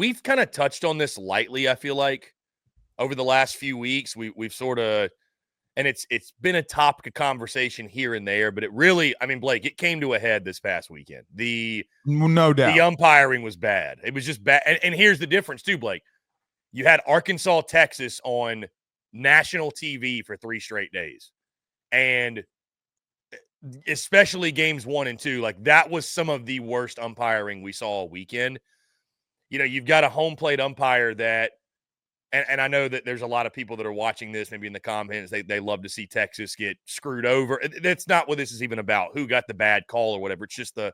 we've kind of touched on this lightly, I feel like, over the last few weeks. We've sort of, and it's been a topic of conversation here and there, but it really, I mean, Blake, it came to a head this past weekend. No doubt. The umpiring was bad. It was just bad. And here's the difference too, Blake. You had Arkansas, Texas on national TV for 3 straight days. And especially games 1 and 2, like that was some of the worst umpiring we saw all weekend. You know, you've got a home plate umpire that, and I know that there's a lot of people that are watching this, maybe in the comments, they love to see Texas get screwed over. That's not what this is even about, who got the bad call or whatever. It's just the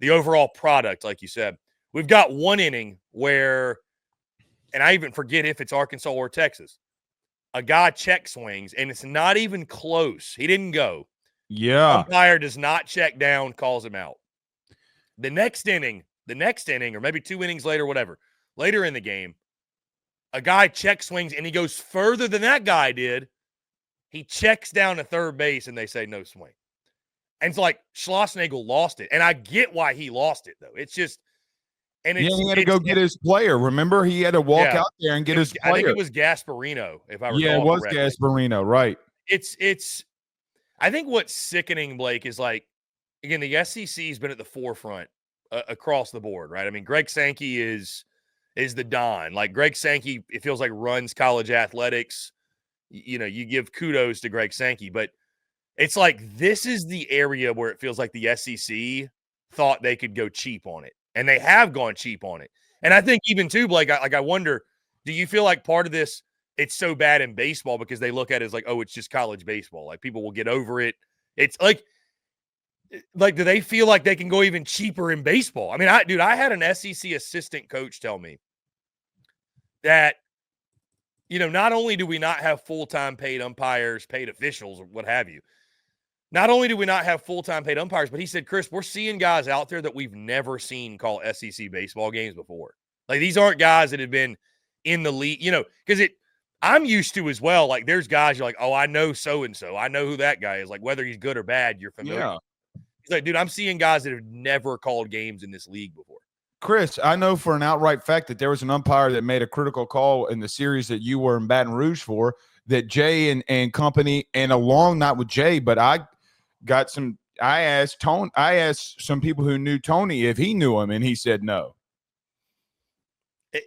overall product, like you said. We've got 1 inning where, and I even forget if it's Arkansas or Texas, a guy check swings, and it's not even close. He didn't go. Yeah. Umpire does not check down, calls him out. The next inning, or maybe 2 innings later, whatever, later in the game, a guy check swings, and he goes further than that guy did. He checks down to third base, and they say no swing. And it's like Schlossnagle lost it. And I get why he lost it, though. It's just – and he had to go get his player. Remember, he had to walk out there and get his player. I think it was Gasparino, if I recall. Yeah, it was correctly. Gasparino, right. It's I think what's sickening, Blake, is like, again, the SEC has been at the forefront across the board, right? I mean, Greg Sankey is the Don. Like, Greg Sankey, it feels like, runs college athletics. You know, you give kudos to Greg Sankey, but it's like this is the area where it feels like the SEC thought they could go cheap on it, and they have gone cheap on it. And I think even too, Blake, I wonder, do you feel like part of this, it's so bad in baseball because they look at it as like, oh, it's just college baseball. Like, people will get over it. It's like, do they feel like they can go even cheaper in baseball? I mean, I had an SEC assistant coach tell me that, you know, not only do we not have full-time paid umpires, paid officials, or what have you, not only do we not have full-time paid umpires, but he said, Chris, we're seeing guys out there that we've never seen call SEC baseball games before. Like, these aren't guys that have been in the league, you know, because I'm used to as well. Like, there's guys you're like, oh, I know so-and-so. I know who that guy is. Like, whether he's good or bad, you're familiar. Yeah. He's like, dude, I'm seeing guys that have never called games in this league before. Chris, I know for an outright fact that there was an umpire that made a critical call in the series that you were in Baton Rouge for, that Jay and company, and along, not with Jay, but I asked some people who knew Tony if he knew him, and he said no.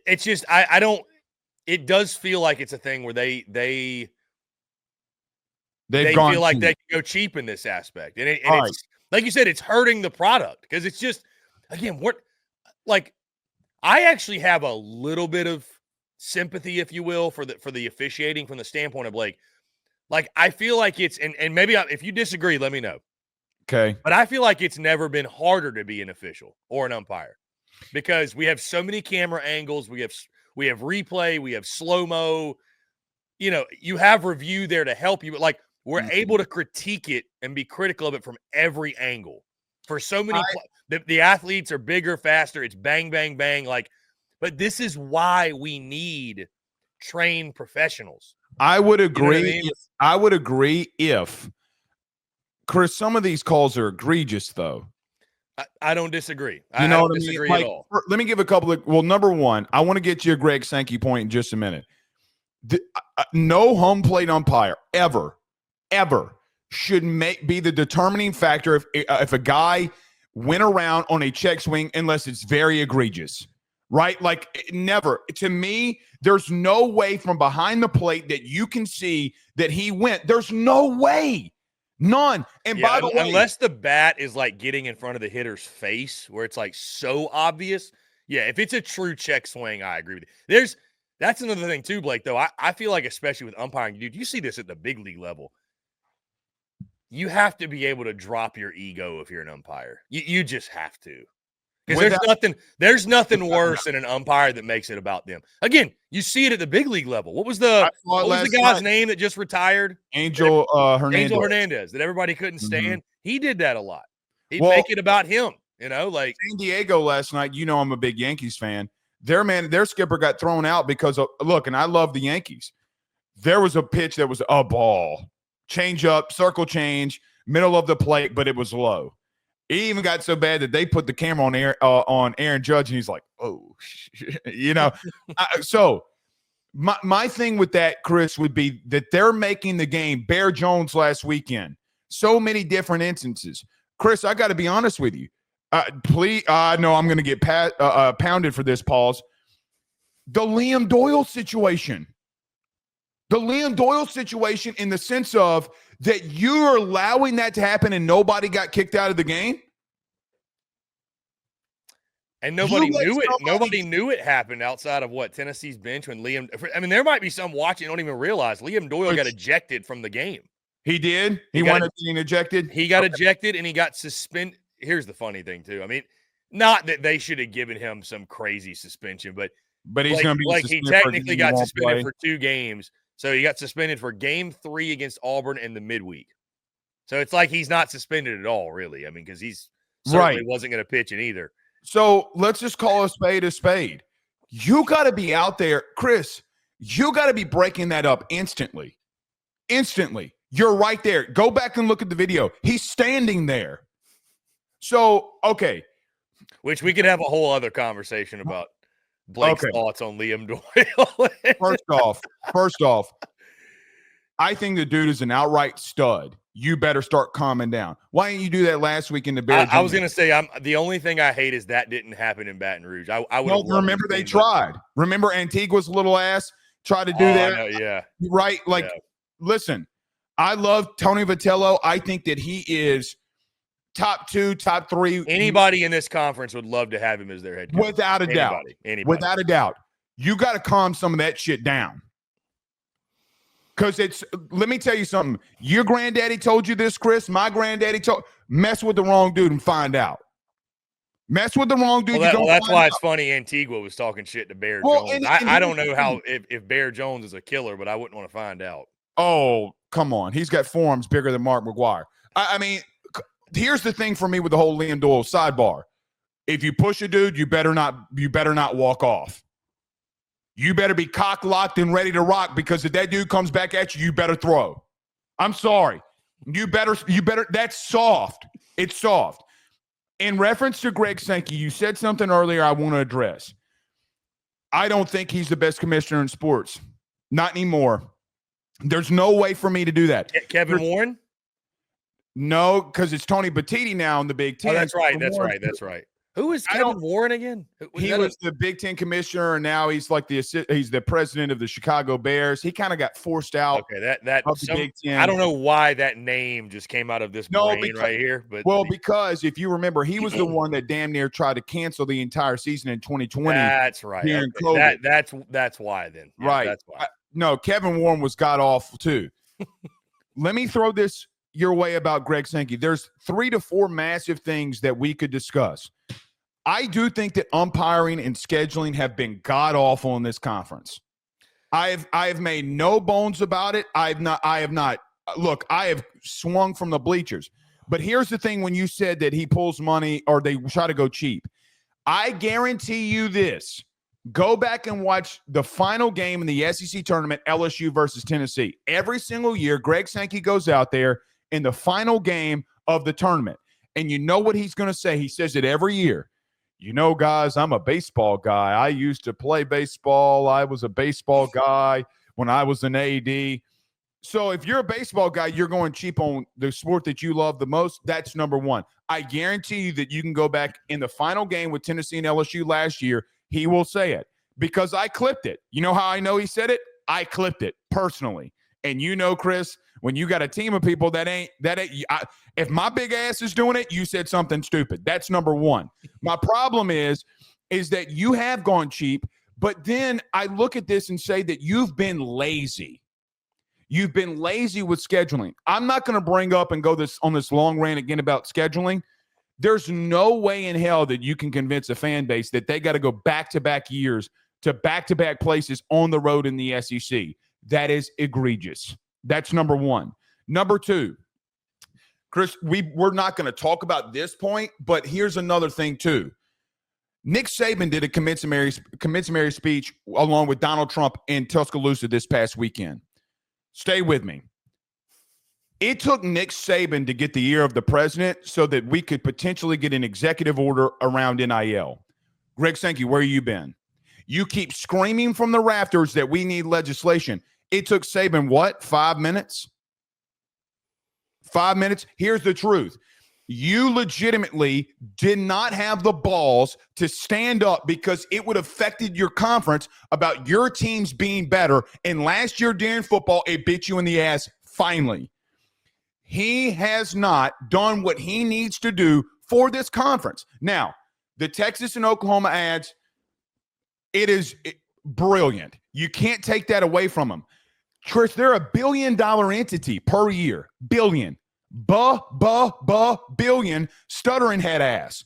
It's just, I don't, it does feel like it's a thing where they feel like they can go cheap in this aspect. And it's, like you said, it's hurting the product, because it's just, again, like, I actually have a little bit of sympathy, if you will, for the officiating from the standpoint of, like I feel like it's, and maybe if you disagree, let me know. Okay. But I feel like it's never been harder to be an official or an umpire, because we have so many camera angles. We have replay, we have slow-mo, you know, you have review there to help you, but like, we're able to critique it and be critical of it from every angle. For so many, the athletes are bigger, faster. It's bang, bang, bang. Like, but this is why we need trained professionals. I would agree. You know what I mean? I would agree if, Chris, some of these calls are egregious, though. I don't disagree. You know I what don't I mean? disagree Like, at all. let me give a couple of. Well, number one, I want to get you a Greg Sankey point in just a minute. No home plate umpire ever should be the determining factor if a guy went around on a check swing unless it's very egregious, right? Like, never. To me, there's no way from behind the plate that you can see that he went. There's no way. None. And by the way, unless the bat is like getting in front of the hitter's face where it's like so obvious. Yeah, if it's a true check swing, I agree with you. That's another thing too, Blake, though. I feel like, especially with umpiring, dude, you see this at the big league level. You have to be able to drop your ego if you're an umpire. You just have to. Because there's nothing worse than an umpire that makes it about them. Again, you see it at the big league level. What was the guy's name that just retired? Angel Hernandez. That everybody couldn't stand. He did that a lot. He'd make it about him. You know, like San Diego last night. You know, I'm a big Yankees fan. Their skipper got thrown out because of, look, and I love the Yankees. There was a pitch that was a ball. Change up, circle change, middle of the plate, but it was low. He even got so bad that they put the camera on Aaron Judge, and he's like, "Oh, So my thing with that, Chris, would be that they're making the game Bear Jones last weekend. So many different instances. Chris, I got to be honest with you. Please, no, I'm going to get pounded for this. Pause. The Liam Doyle situation. The Liam Doyle situation, in the sense of that you're allowing that to happen and nobody got kicked out of the game. And nobody knew it. Nobody knew it happened outside of Tennessee's bench when Liam. I mean, there might be some watching don't even realize Liam Doyle got ejected from the game. He did. He wound up getting ejected. He got ejected and he got suspended. Here's the funny thing too. I mean, not that they should have given him some crazy suspension, but he's going to be he technically got suspended for 2 games. So he got suspended for game 3 against Auburn in the midweek. So it's like he's not suspended at all, really. I mean, because he's certainly wasn't going to pitch in either. So let's just call a spade a spade. You got to be out there, Chris. You got to be breaking that up instantly. Instantly. You're right there. Go back and look at the video. He's standing there. So, okay. Which we could have a whole other conversation about Blake's thoughts on Liam Doyle. First off, I think the dude is an outright stud. You better start calming down. Why didn't you do that last week in the Bears? I was going to say, the only thing I hate is that didn't happen in Baton Rouge. I would. No, remember they tried. Remember Antigua's little ass tried to do that? I know, yeah. Right? Like, listen, I love Tony Vitello. I think that he is top 2, top 3. Anybody in this conference would love to have him as their head coach. Without a doubt. Anybody. Without a doubt. You got to calm some of that shit down. Because let me tell you something. Your granddaddy told you this, Chris. My granddaddy mess with the wrong dude and find out. Mess with the wrong dude. Well, that's why it's funny Antigua was talking shit to Bear Jones. I don't know how if Bear Jones is a killer, but I wouldn't want to find out. Oh, come on. He's got forearms bigger than Mark McGwire. I mean, here's the thing for me with the whole Liam Doyle sidebar. If you push a dude, you better not walk off. You better be cock-locked and ready to rock, because if that dude comes back at you, you better throw. I'm sorry. You better. That's soft. It's soft. In reference to Greg Sankey, you said something earlier I want to address. I don't think he's the best commissioner in sports. Not anymore. There's no way for me to do that. Kevin Warren? No, because it's Tony Batiti now in the Big Ten. Oh, that's right. That's right. Who is Kevin Warren again? He was the Big Ten commissioner, and now he's like he's the president of the Chicago Bears. He kind of got forced out. Okay, the Big Ten. I don't know why that name just came out of this brain right here. But because if you remember, he was the one that damn near tried to cancel the entire season in 2020. That's right. Okay. That's why then. Yeah, right. That's why. No, Kevin Warren was god awful too. Let me throw this your way about Greg Sankey. There's 3 to 4 massive things that we could discuss. I do think that umpiring and scheduling have been god awful in this conference. I have made no bones about it. I have not. Look, I have swung from the bleachers. But here's the thing: when you said that he pulls money or they try to go cheap, I guarantee you this. Go back and watch the final game in the SEC tournament, LSU versus Tennessee. Every single year, Greg Sankey goes out there in the final game of the tournament. And you know what he's going to say? He says it every year. You know, guys, I'm a baseball guy. I used to play baseball. I was a baseball guy when I was an AD. So if you're a baseball guy, you're going cheap on the sport that you love the most. That's number one. I guarantee you that you can go back in the final game with Tennessee and LSU last year. He will say it because I clipped it. You know how I know he said it? I clipped it personally. And you know, Chris, when you got a team of people if my big ass is doing it, you said something stupid. That's number one. My problem is that you have gone cheap, but then I look at this and say that you've been lazy. You've been lazy with scheduling. I'm not going to bring up and go on this long rant again about scheduling. There's no way in hell that you can convince a fan base that they got to go back-to-back years to back-to-back places on the road in the SEC. That is egregious. That's number one. Number two, Chris, we're not going to talk about this point, but here's another thing too. Nick Saban did a commencement speech along with Donald Trump in Tuscaloosa this past weekend. Stay with me. It took Nick Saban to get the ear of the president so that we could potentially get an executive order around NIL. Greg Sankey, where you been? You keep screaming from the rafters that we need legislation. It took Saban, what, 5 minutes? 5 minutes? Here's the truth. You legitimately did not have the balls to stand up because it would have affected your conference about your teams being better. And last year during football, it bit you in the ass finally. He has not done what he needs to do for this conference. Now, the Texas and Oklahoma ads, it is brilliant. You can't take that away from them. Chris, they're $1 billion entity per year. Billion. Billion, stuttering head ass.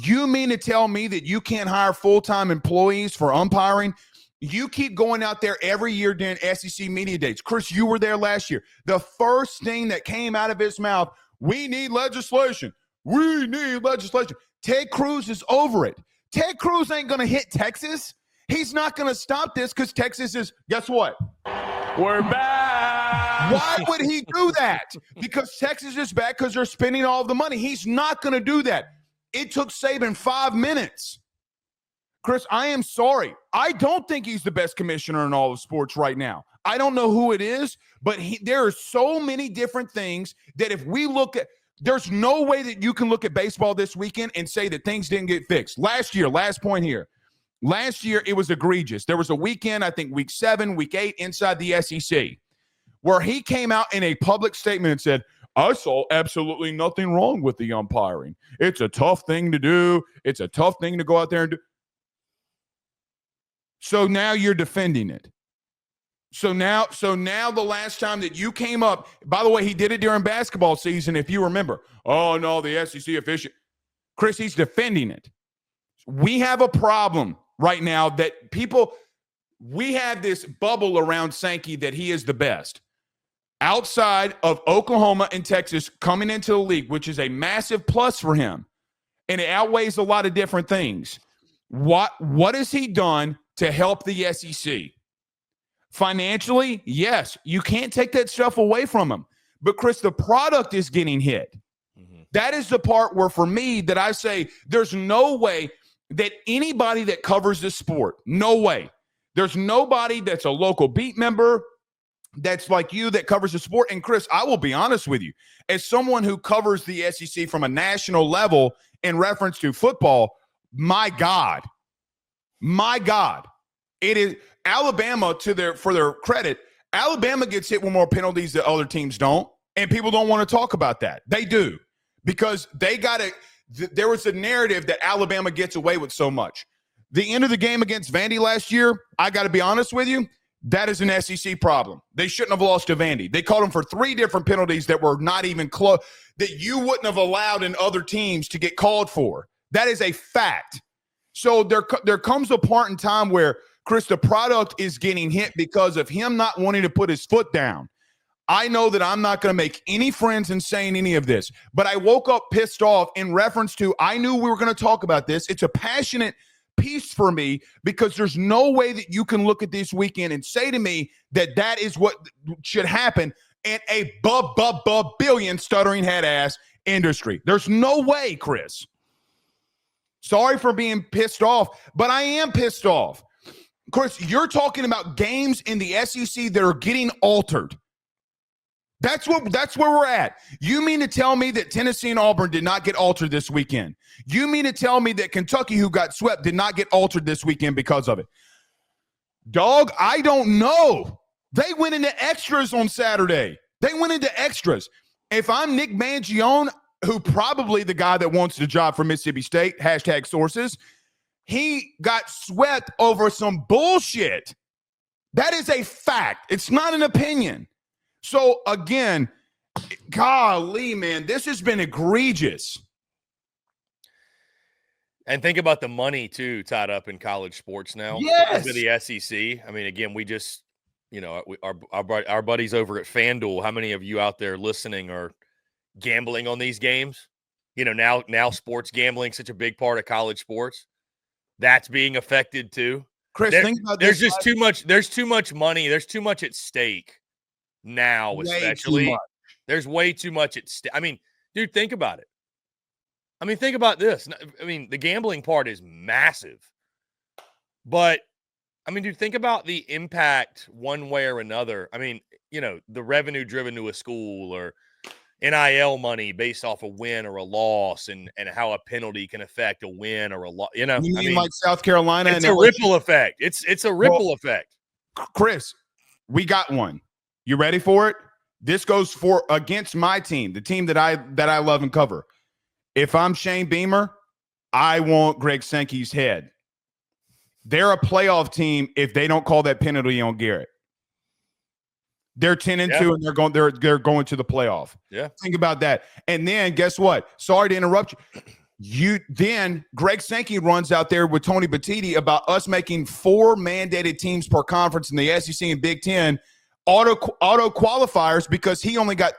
You mean to tell me that you can't hire full-time employees for umpiring? You keep going out there every year during SEC media days. Chris, you were there last year. The first thing that came out of his mouth, we need legislation. We need legislation. Ted Cruz is over it. Ted Cruz ain't going to hit Texas. He's not going to stop this because Texas is, guess what? We're back. Why would he do that? Because Texas is back because they're spending all of the money. He's not going to do that. It took Saban 5 minutes. Chris, I am sorry. I don't think he's the best commissioner in all of sports right now. I don't know who it is, but there are so many different things that if we look at, there's no way that you can look at baseball this weekend and say that things didn't get fixed. Last year, last point here. Last year, it was egregious. There was a weekend, I think week 7, week 8, inside the SEC, where he came out in a public statement and said, I saw absolutely nothing wrong with the umpiring. It's a tough thing to do. It's a tough thing to go out there and do. So now you're defending it. So now the last time that you came up, by the way, he did it during basketball season, if you remember. Oh, no, the SEC official. Chris, he's defending it. We have a problem right now that we have this bubble around Sankey that he is the best. Outside of Oklahoma and Texas coming into the league, which is a massive plus for him, and it outweighs a lot of different things. What has he done to help the SEC? Financially, yes, you can't take that stuff away from him. But, Chris, the product is getting hit. Mm-hmm. That is the part where, for me, that I say there's no way that anybody that covers this sport, no way. There's nobody that's a local beat member that's like you that covers the sport. And, Chris, I will be honest with you. As someone who covers the SEC from a national level in reference to football, my God, it is Alabama for their credit. Alabama gets hit with more penalties that other teams don't, and people don't want to talk about that. They do because there was a narrative that Alabama gets away with so much. The end of the game against Vandy last year, I got to be honest with you, that is an SEC problem. They shouldn't have lost to Vandy. They called them for 3 different penalties that were not even close, that you wouldn't have allowed in other teams to get called for. That is a fact. So there comes a part in time where, Chris, the product is getting hit because of him not wanting to put his foot down. I know that I'm not going to make any friends in saying any of this, but I woke up pissed off in reference to I knew we were going to talk about this. It's a passionate piece for me because there's no way that you can look at this weekend and say to me that is what should happen in a billion stuttering head ass industry. There's no way, Chris. Sorry for being pissed off, but I am pissed off. Of course, you're talking about games in the SEC that are getting altered. That's where we're at. You mean to tell me that Tennessee and Auburn did not get altered this weekend? You mean to tell me that Kentucky, who got swept, did not get altered this weekend because of it? Dog, I don't know. They went into extras on Saturday. They went into extras. If I'm Nick Mangione, who probably the guy that wants the job for Mississippi State, hashtag sources, he got swept over some bullshit. That is a fact. It's not an opinion. So, again, golly, man, this has been egregious. And think about the money, too, tied up in college sports now. Yes. To the SEC. I mean, again, we just, our buddies over at FanDuel, how many of you out there listening are gambling on these games? Now sports gambling such a big part of college sports. That's being affected, too. Chris, think about there's this. Just too much. There's too much money. There's too much at stake now, especially. There's way too much at stake. I mean, dude, think about it. I mean, think about this. I mean, the gambling part is massive. But, I mean, dude, think about the impact one way or another. I mean, you know, the revenue driven to a school or NIL money based off a win or a loss and how a penalty can affect a win or a loss. You know, You I mean mean, like South Carolina? it's and a ripple effect. It's a ripple effect. Chris, we got one. You ready for it? This goes for against my team, the team that I love and cover. If I'm Shane Beamer, I want Greg Sankey's head. They're a playoff team if they don't call that penalty on Garrett. They're 10-2 and they're going to the playoff. Yeah. Think about that. And then guess what? Sorry to interrupt you. Then Greg Sankey runs out there with Tony Batiti about us making 4 mandated teams per conference in the SEC and Big Ten auto qualifiers because he only got,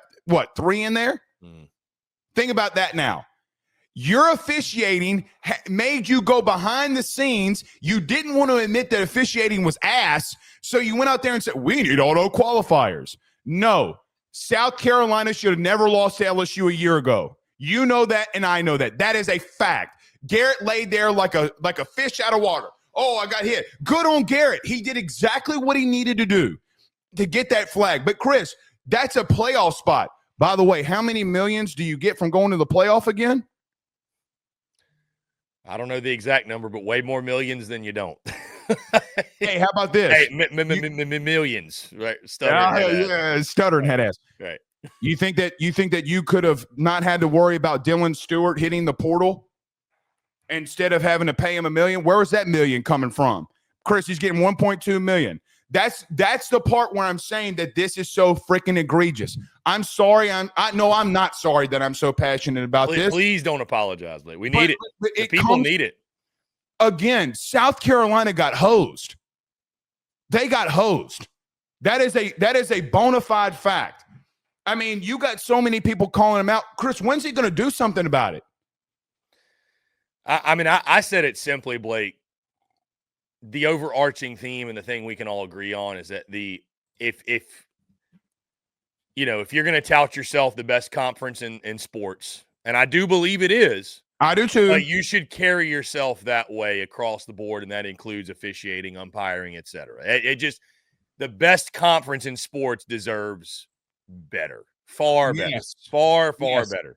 3 in there? Think about that now. Your officiating made you go behind the scenes. You didn't want to admit that officiating was ass, so you went out there and said, we need auto qualifiers. No, South Carolina should have never lost to LSU a year ago. You know that, and I know that. That is a fact. Garrett laid there like a fish out of water. Oh, I got hit. Good on Garrett. He did exactly what he needed to do to get that flag. But, Chris, that's a playoff spot. By the way, how many millions do you get from going to the playoff again? I don't know the exact number, but way more millions than you don't. Hey, how about this? Hey, millions, right? Stuttering head ass. Right. You think that you could have not had to worry about Dylan Stewart hitting the portal instead of having to pay him $1 million? Where was that $1 million coming from? Chris, he's getting $1.2 million. That's the part where I'm saying that this is so freaking egregious. I'm sorry. I'm not sorry that I'm so passionate about this. Please don't apologize, Blake. We need it. The people need it. Again, South Carolina got hosed. They got hosed. That is a bona fide fact. I mean, you got so many people calling him out. Chris, when's he going to do something about it? I said it simply, Blake. The overarching theme and the thing we can all agree on is that if you're going to tout yourself the best conference in sports, and I do believe it is, I do too. You should carry yourself that way across the board, and that includes officiating, umpiring, etc. It just the best conference in sports deserves better, far better, far better.